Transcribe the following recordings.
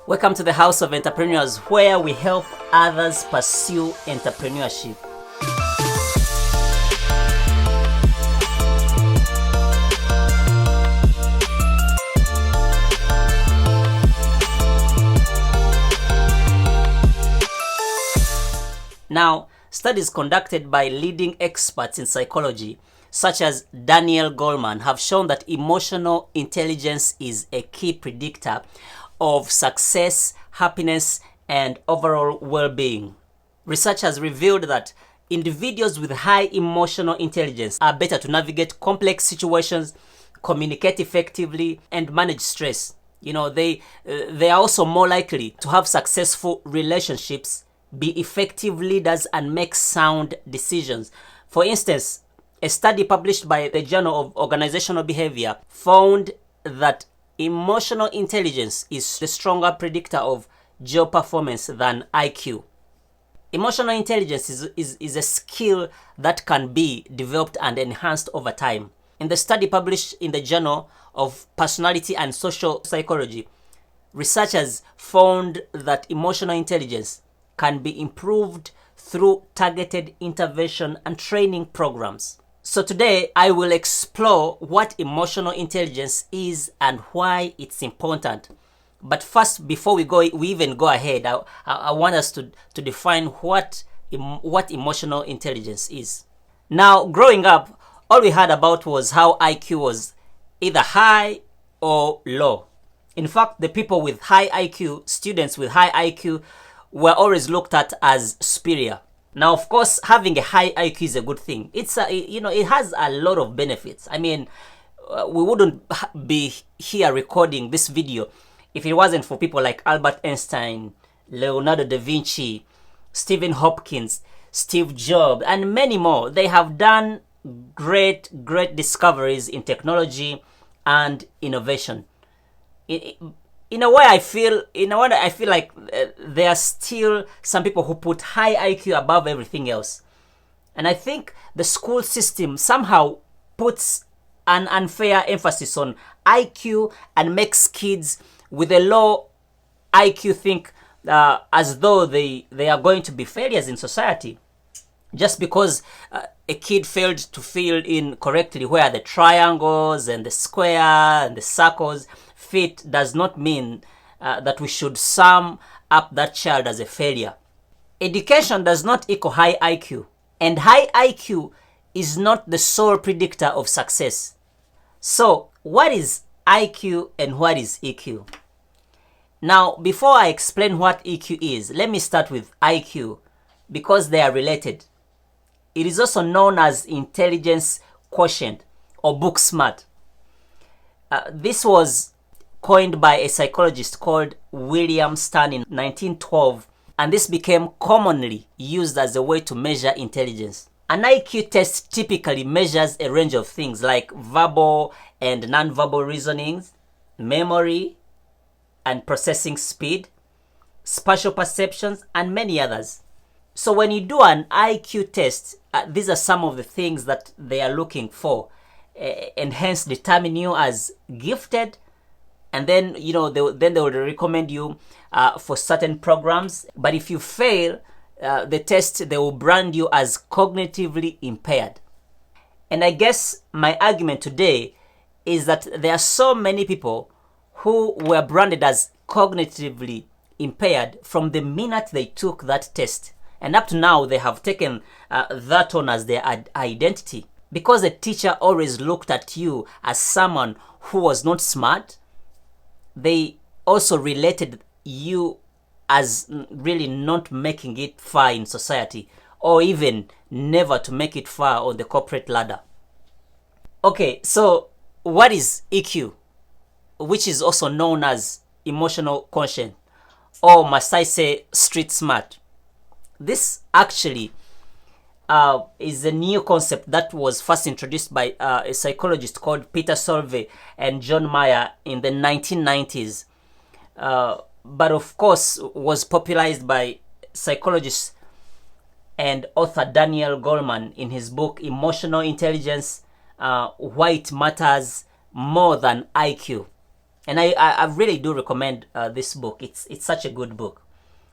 Welcome to the House of Entrepreneurs, where we help others pursue entrepreneurship. Now, studies conducted by leading experts in psychology, such as Daniel Goleman, have shown that emotional intelligence is a key predictor of success, happiness, and overall well-being. Research has revealed that individuals with high emotional intelligence are better to navigate complex situations, communicate effectively, and manage stress. They are also more likely to have successful relationships, be effective leaders, and make sound decisions. For instance, a study published by the Journal of Organizational Behavior found that emotional intelligence is the stronger predictor of job performance than IQ. Emotional intelligence is a skill that can be developed and enhanced over time. In the study published in the Journal of Personality and Social Psychology, researchers found that emotional intelligence can be improved through targeted intervention and training programs. So today, I will explore what emotional intelligence is and why it's important. But first, before we even go ahead, I want us to define what emotional intelligence is. Now, growing up, all we heard about was how IQ was either high or low. In fact, the people with high IQ, students with high IQ, were always looked at as superior. Now, of course, having a high IQ is a good thing. It has a lot of benefits. I mean, we wouldn't be here recording this video if it wasn't for people like Albert Einstein, Leonardo da Vinci, Stephen Hopkins, Steve Jobs, and many more. They have done great discoveries in technology and innovation. In a way, I feel like there are still some people who put high IQ above everything else. And I think the school system somehow puts an unfair emphasis on IQ and makes kids with a low IQ think as though they are going to be failures in society. Just because a kid failed to fill in correctly where the triangles and the square and the circles fit does not mean that we should sum up that child as a failure. Education does not equal high IQ, and high IQ is not the sole predictor of success. So, what is IQ and what is EQ? Now, before I explain what EQ is, let me start with IQ because they are related. It is also known as intelligence quotient or book smart. This was coined by a psychologist called William Stern in 1912, and this became commonly used as a way to measure intelligence. An IQ test typically measures a range of things like verbal and non-verbal reasonings, memory and processing speed, spatial perceptions, and many others. So when you do an IQ test, these are some of the things that they are looking for, and hence determine you as gifted. And then, they will recommend you for certain programs. But if you fail the test, they will brand you as cognitively impaired. And I guess my argument today is that there are so many people who were branded as cognitively impaired from the minute they took that test. And up to now, they have taken that on as their identity. Because a teacher always looked at you as someone who was not smart, they also related you as really not making it far in society, or even never to make it far on the corporate ladder. Okay, so what is EQ, which is also known as emotional quotient, or must I say street smart? This actually is a new concept that was first introduced by a psychologist called Peter Solvay and John Mayer in the 1990s. But of course was popularized by psychologist and author Daniel Goleman in his book Emotional Intelligence, Why It Matters More Than IQ. And I really do recommend this book. It's such a good book.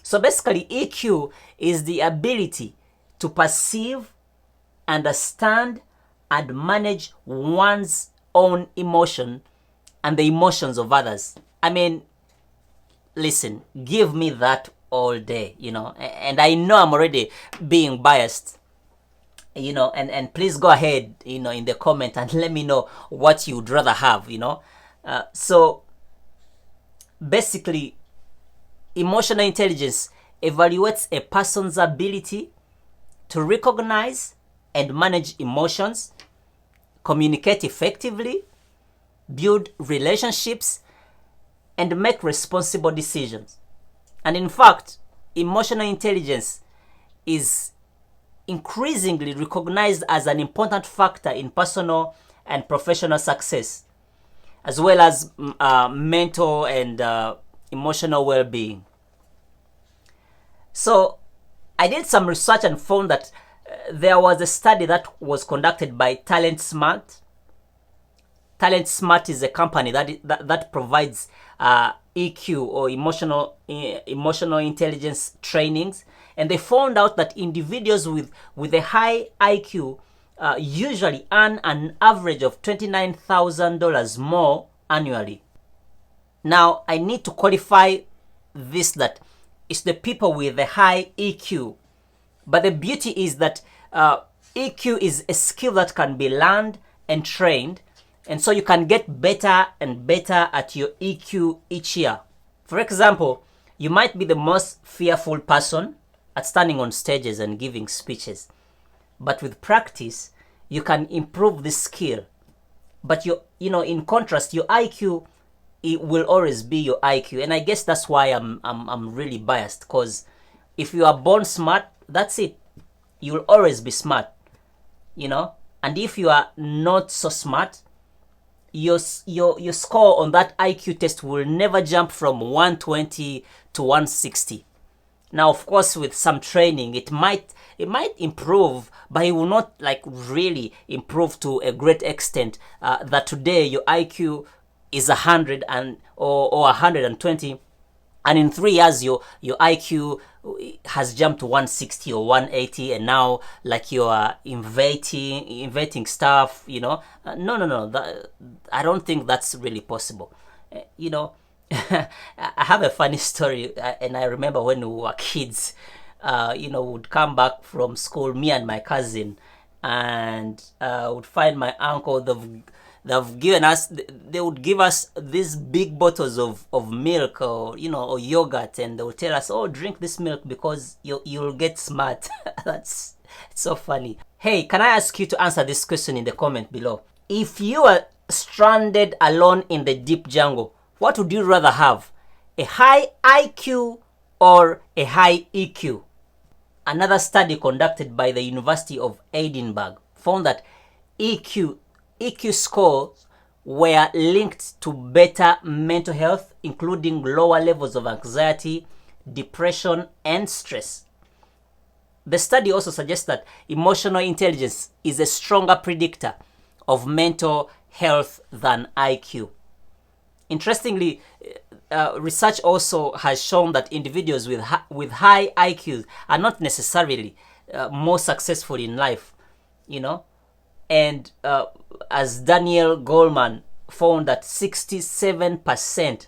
So basically, EQ is the ability to perceive, understand, and manage one's own emotion and the emotions of others. I mean, listen, give me that all day, and I know I'm already being biased, and please go ahead, in the comment and let me know what you'd rather have. So basically, emotional intelligence evaluates a person's ability to recognize and manage emotions, communicate effectively, build relationships, and make responsible decisions. And in fact, emotional intelligence is increasingly recognized as an important factor in personal and professional success, as well as mental and emotional well-being. So I did some research and found that there was a study that was conducted by Talent Smart. Talent Smart is a company that provides EQ or emotional intelligence trainings, and they found out that individuals with a high IQ usually earn an average of $29,000 more annually. Now, I need to qualify this, that it's the people with a high EQ. But the beauty is that EQ is a skill that can be learned and trained, and so you can get better and better at your EQ each year. For example, you might be the most fearful person at standing on stages and giving speeches. But with practice, you can improve this skill. But in contrast, your IQ, it will always be your IQ. And I guess that's why I'm really biased, because if you are born smart, that's it. You'll always be smart, And if you are not so smart, your score on that IQ test will never jump from 120 to 160. Now, of course, with some training, it might improve, but it will not really improve to a great extent that today your IQ is 100 or 120. And in 3 years, your IQ has jumped to 160 or 180, and now you are inventing stuff. No. I don't think that's really possible. I have a funny story, and I remember when we were kids. Would come back from school, me and my cousin, and would find my uncle. They've given us, they would give us these big bottles of milk or yogurt, and they would tell us, oh, drink this milk because you'll get smart. It's so funny. Hey, can I ask you to answer this question in the comment below? If you are stranded alone in the deep jungle, what would you rather have? A high IQ or a high EQ? Another study conducted by the University of Edinburgh found that EQ scores were linked to better mental health, including lower levels of anxiety, depression, and stress. The study also suggests that emotional intelligence is a stronger predictor of mental health than IQ. Interestingly, research also has shown that individuals with high IQs are not necessarily more successful in life, And as Daniel Goleman found that 67%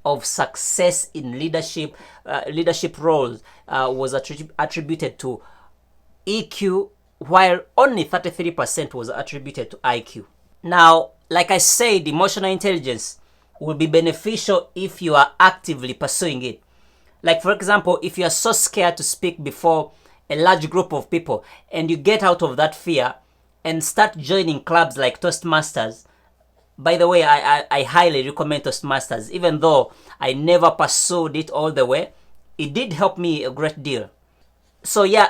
of success in leadership roles was attributed to EQ, while only 33% was attributed to IQ. Now, like I said, emotional intelligence will be beneficial if you are actively pursuing it. Like, for example, if you are so scared to speak before a large group of people and you get out of that fear and start joining clubs like Toastmasters. By the way, I highly recommend Toastmasters, even though I never pursued it all the way. It did help me a great deal. So yeah,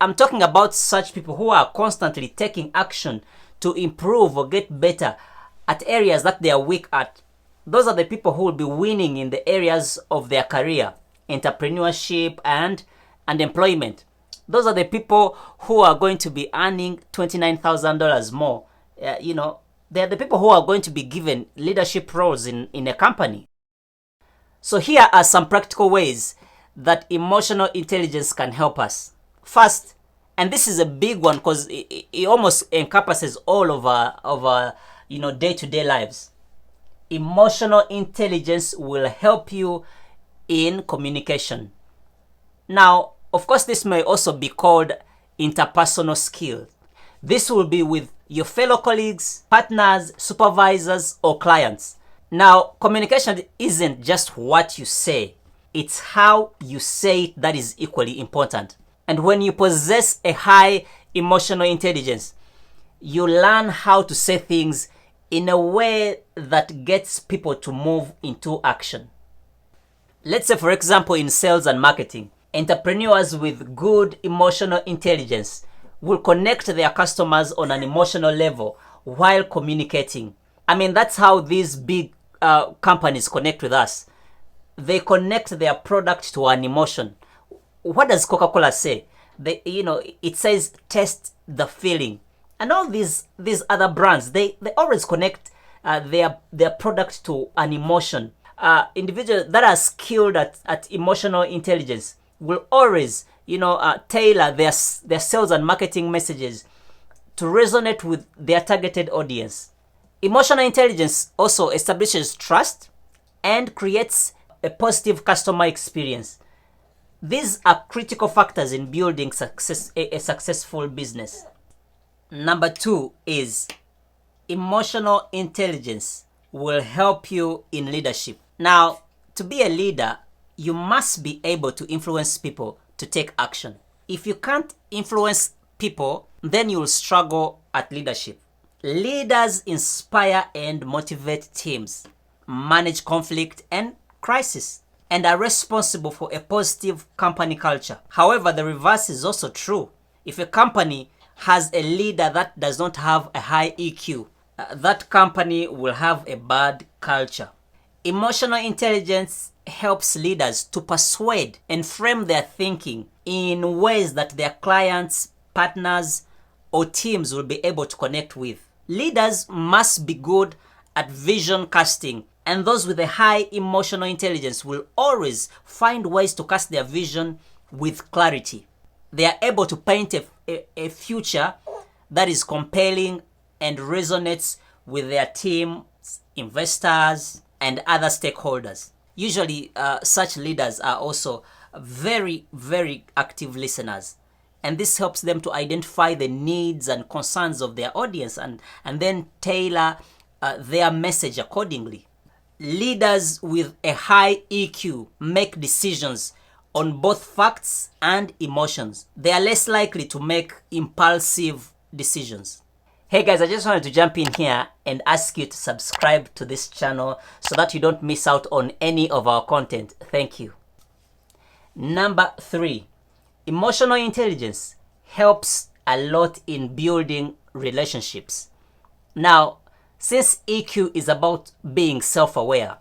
I'm talking about such people who are constantly taking action to improve or get better at areas that they are weak at. Those are the people who will be winning in the areas of their career, entrepreneurship and employment. Those are the people who are going to be earning $29,000 more. They are the people who are going to be given leadership roles in a company. So here are some practical ways that emotional intelligence can help us. First, and this is a big one because it almost encompasses all of our day-to-day lives. Emotional intelligence will help you in communication. Now, of course, this may also be called interpersonal skill. This will be with your fellow colleagues, partners, supervisors, or clients. Now, communication isn't just what you say, it's how you say it that is equally important. And when you possess a high emotional intelligence, you learn how to say things in a way that gets people to move into action. Let's say, for example, in sales and marketing, entrepreneurs with good emotional intelligence will connect their customers on an emotional level while communicating. I mean, that's how these big companies connect with us. They connect their product to an emotion. What does Coca-Cola say? It says taste the feeling. And all these other brands, they always connect their product to an emotion. Individuals that are skilled at emotional intelligence will always tailor their sales and marketing messages to resonate with their targeted audience. Emotional intelligence also establishes trust and creates a positive customer experience. These are critical factors in building a successful business. Number 2 is emotional intelligence will help you in leadership. Now, to be a leader, you must be able to influence people to take action. If you can't influence people, then you'll struggle at leadership. Leaders inspire and motivate teams, manage conflict and crisis, and are responsible for a positive company culture. However, the reverse is also true. If a company has a leader that does not have a high EQ, that company will have a bad culture. Emotional intelligence helps leaders to persuade and frame their thinking in ways that their clients, partners, or teams will be able to connect with. Leaders must be good at vision casting, and those with a high emotional intelligence will always find ways to cast their vision with clarity. They are able to paint a future that is compelling and resonates with their team, investors, and other stakeholders. Usually, such leaders are also very, very active listeners. And this helps them to identify the needs and concerns of their audience and then tailor their message accordingly. Leaders with a high EQ make decisions on both facts and emotions. They are less likely to make impulsive decisions. Hey guys, I just wanted to jump in here and ask you to subscribe to this channel so that you don't miss out on any of our content. Thank you. Number 3, emotional intelligence helps a lot in building relationships. Now, since EQ is about being self-aware,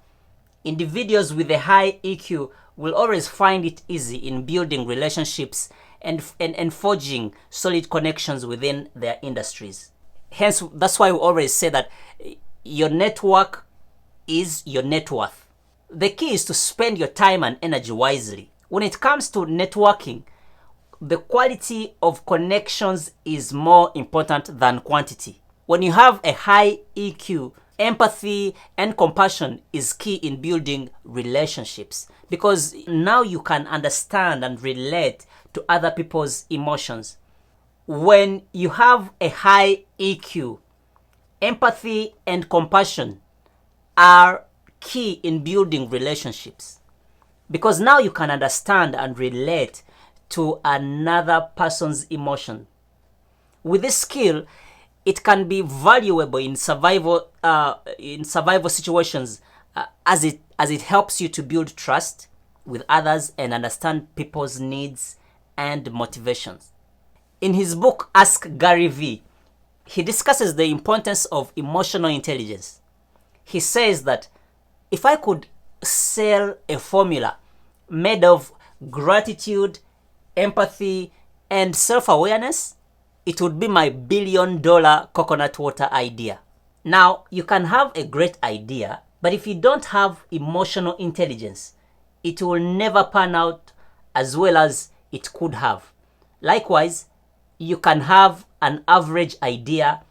individuals with a high EQ will always find it easy in building relationships and forging solid connections within their industries. Hence, that's why we always say that your network is your net worth. The key is to spend your time and energy wisely. When it comes to networking, the quality of connections is more important than quantity. When you have a high EQ, empathy and compassion is key in building relationships because now you can understand and relate to other people's emotions. When you have a high EQ, empathy and compassion are key in building relationships because now you can understand and relate to another person's emotion. With this skill, it can be valuable in survival situations as it helps you to build trust with others and understand people's needs and motivations. In his book, Ask Gary Vee, he discusses the importance of emotional intelligence. He says that if I could sell a formula made of gratitude, empathy, and self-awareness, it would be my $1 billion coconut water idea. Now, you can have a great idea, but if you don't have emotional intelligence, it will never pan out as well as it could have. Likewise, you can have an average idea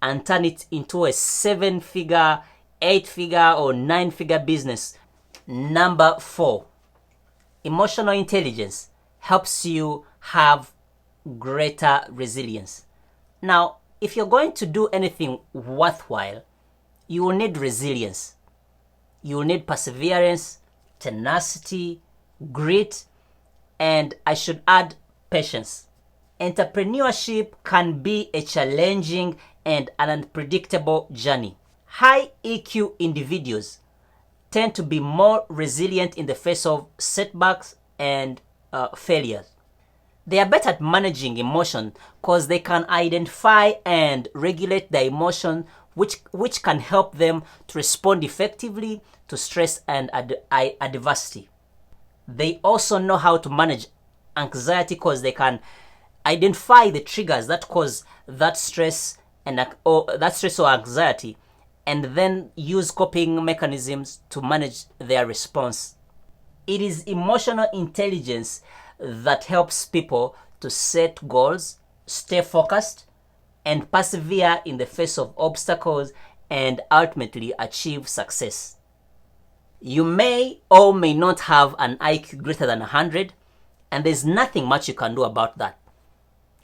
and turn it into a 7-figure, 8-figure, or 9-figure business. Number 4, emotional intelligence helps you have greater resilience. Now, if you're going to do anything worthwhile, you will need resilience. You will need perseverance, tenacity, grit, and I should add patience. Entrepreneurship can be a challenging and an unpredictable journey. High EQ individuals tend to be more resilient in the face of setbacks and failures. They are better at managing emotion because they can identify and regulate their emotion, which can help them to respond effectively to stress and adversity. They also know how to manage anxiety because they can identify the triggers that cause that stress or anxiety, and then use coping mechanisms to manage their response. It is emotional intelligence that helps people to set goals, stay focused, and persevere in the face of obstacles and ultimately achieve success. You may or may not have an IQ greater than 100, and there's nothing much you can do about that.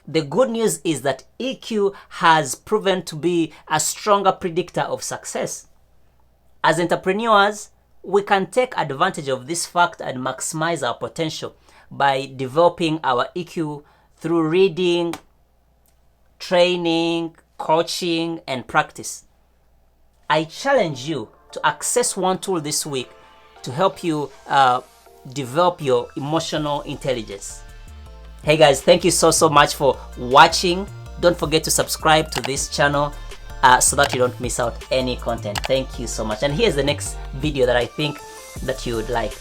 The good news is that EQ has proven to be a stronger predictor of success. As entrepreneurs, we can take advantage of this fact and maximize our potential by developing our EQ through reading, training, coaching, and practice. I challenge you to access one tool this week to help you develop your emotional intelligence. Hey guys, thank you so much for watching. Don't forget to subscribe to this channel so that you don't miss out any content. Thank you so much. And here's the next video that I think that you would like.